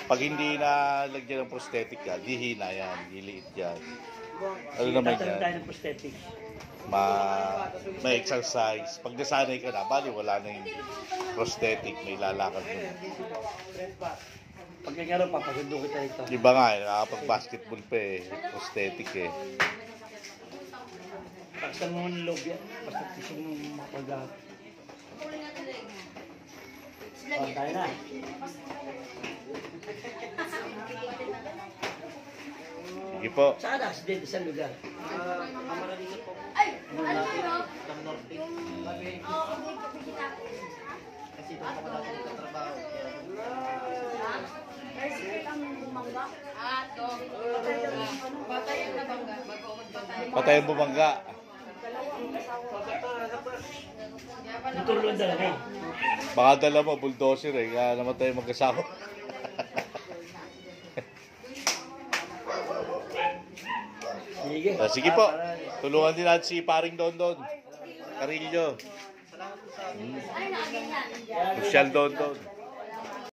Pag hindi na lagyan ng prosthetic ka, di hina yan, diliit yan. Ano naman Tatanong tayo yan? ng prosthetic. May exercise. Pag nasanay ka na, bali wala na yung prosthetic, may lalakad mo. Pag kagaro, papasundo kita ito. Iba nga, nakapag-basketball pa eh, prosthetic eh. Paksan mo ng loob yan. Basta gusto mo mapag- tayo na. Sige po. Saan accident isang lugar? Kamaralino po. Ng Norte. Kasi doon ako natin nagtatrabaho. Patay ang bumangga. Motor lang dala mo. Baka dala mo, bulldozer eh, kaya namatay mag-asawa. Sige. Sige po, tulungan din natin si Paring Dondon. Carillo. Salamat po sa Michelle Dondon.